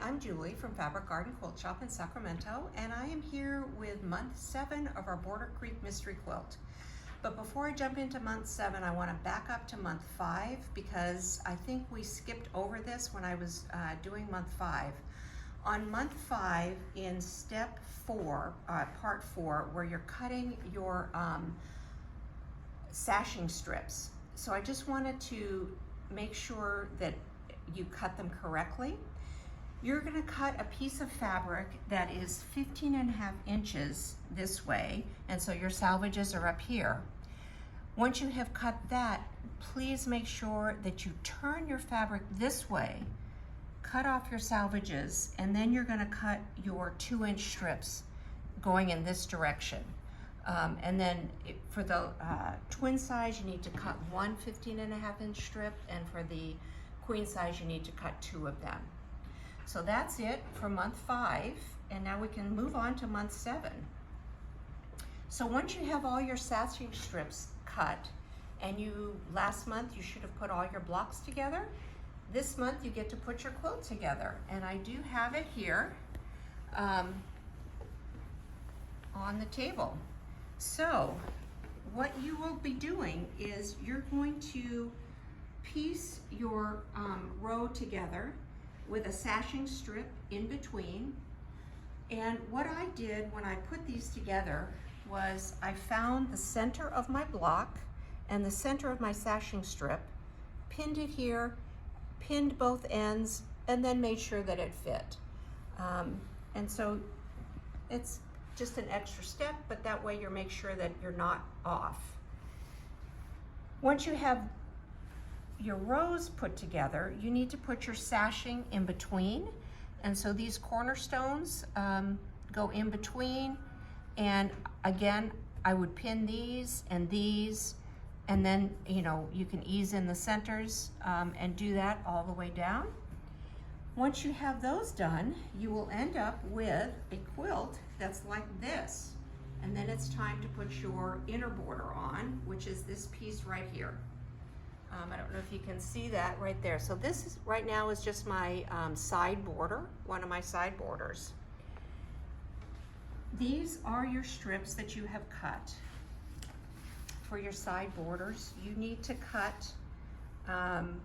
I'm Julie from Fabric Garden Quilt Shop in Sacramento, and I am here with month 7 of our Border Creek Mystery Quilt. But before I jump into month 7, I want to back up to month 5 because I think we skipped over this when I was doing month 5. On month 5, in step 4, part 4, where you're cutting your sashing strips. So I just wanted to make sure that you cut them correctly. You're going to cut a piece of fabric that is 15.5 inches this way, and so your salvages are up here. Once you have cut that, please make sure that you turn your fabric this way, cut off your salvages, and then you're going to cut your 2-inch strips going in this direction. And then for the twin size, you need to cut one 15.5-inch strip, and for the queen size, you need to cut 2 of them. So that's it for month 5, and now we can move on to month 7. So once you have all your sashing strips cut, and last month you should have put all your blocks together, this month you get to put your quilt together, and I do have it here on the table. So what you will be doing is you're going to piece your row together with a sashing strip in between. And what I did when I put these together was I found the center of my block and the center of my sashing strip, pinned it here, pinned both ends, and then made sure that it fit. And so it's just an extra step, but that way you make sure that you're not off. Once you have your rows put together, you need to put your sashing in between. And so these cornerstones go in between. And again, I would pin these, and then you can ease in the centers and do that all the way down. Once you have those done, you will end up with a quilt that's like this. And then it's time to put your inner border on, which is this piece right here. I don't know if you can see that right there. So this is right now is just my side border, one of my side borders. These are your strips that you have cut. For your side borders, you need to cut 9,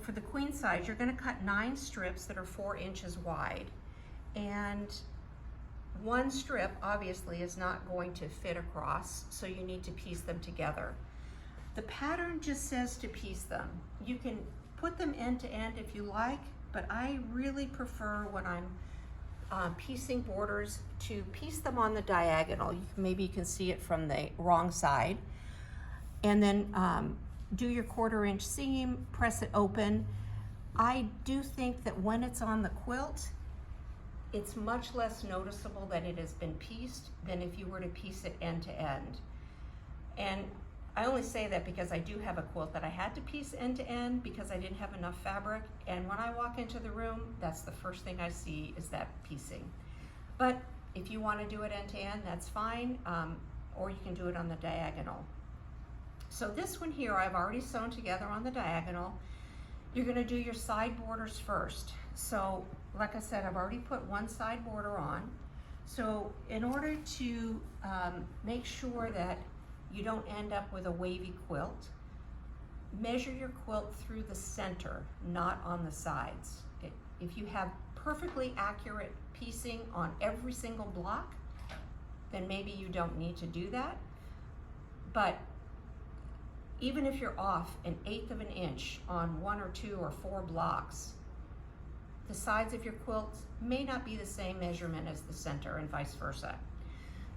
for the queen size, you're going to cut 9 strips that are 4 inches wide. And one strip obviously is not going to fit across, so you need to piece them together. The pattern just says to piece them. You can put them end to end if you like, but I really prefer when I'm piecing borders to piece them on the diagonal. Maybe you can see it from the wrong side. And then do your 1/4 inch seam, press it open. I do think that when it's on the quilt, it's much less noticeable that it has been pieced than if you were to piece it end to end. And I only say that because I do have a quilt that I had to piece end to end because I didn't have enough fabric, and when I walk into the room, that's the first thing I see is that piecing. But if you want to do it end to end, that's fine, or you can do it on the diagonal. So this one here I've already sewn together on the diagonal. You're going to do your side borders first. So like I said, I've already put one side border on. So in order to make sure that you don't end up with a wavy quilt, measure your quilt through the center, not on the sides. If you have perfectly accurate piecing on every single block, then maybe you don't need to do that. But even if you're off 1/8 of an inch on 1 or 2 or 4 blocks, the sides of your quilt may not be the same measurement as the center and vice versa.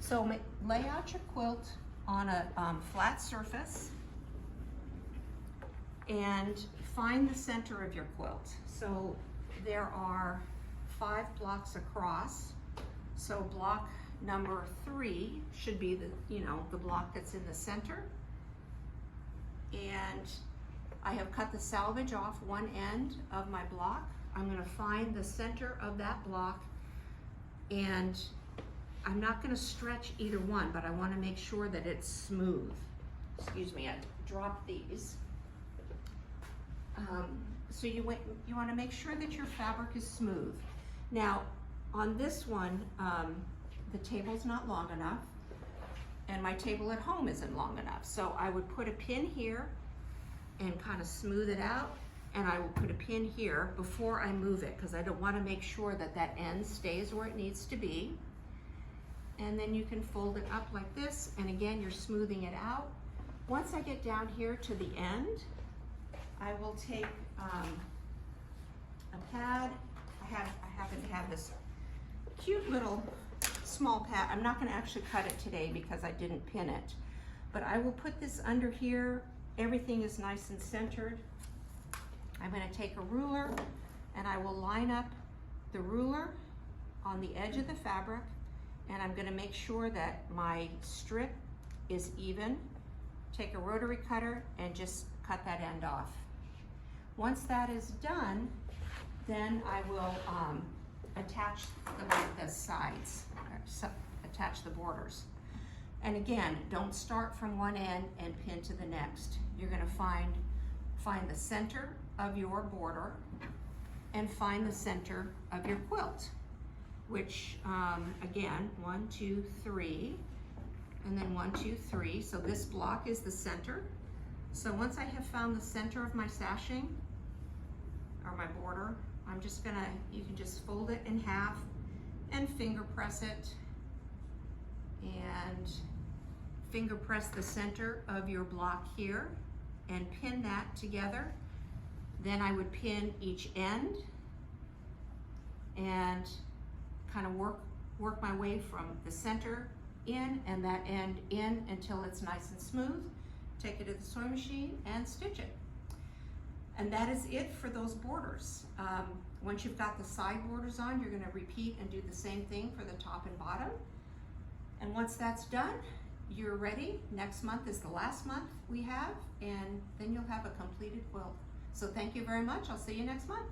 So lay out your quilt on a flat surface and find the center of your quilt. So there are 5 blocks across. So block number 3 should be the block that's in the center. And I have cut the salvage off one end of my block. I'm going to find the center of that block, and I'm not going to stretch either one, but I want to make sure that it's smooth. Excuse me, I dropped these. So you want to make sure that your fabric is smooth. Now, on this one, the table's not long enough, and my table at home isn't long enough. So I would put a pin here and kind of smooth it out, and I will put a pin here before I move it, because I don't want to make sure that that end stays where it needs to be. And then you can fold it up like this, and again, you're smoothing it out. Once I get down here to the end, I will take a pad. I happen to have this cute little small pad. I'm not going to actually cut it today because I didn't pin it, but I will put this under here. Everything is nice and centered. I'm going to take a ruler and I will line up the ruler on the edge of the fabric, and I'm going to make sure that my strip is even. Take a rotary cutter and just cut that end off. Once that is done, then I will attach the sides, attach the borders. And again, don't start from one end and pin to the next. You're going to find the center of your border and find the center of your quilt, which again, 1, 2, 3, and then 1, 2, 3. So this block is the center. So once I have found the center of my sashing or my border, I'm just gonna, you can just fold it in half and finger press it, and finger press the center of your block here and pin that together. Then I would pin each end and kind of work my way from the center in and that end in until it's nice and smooth. Take it to the sewing machine and stitch it. And that is it for those borders. Once you've got the side borders on, you're going to repeat and do the same thing for the top and bottom. And once that's done, you're ready. Next month is the last month we have, and then you'll have a completed quilt. So thank you very much. I'll see you next month.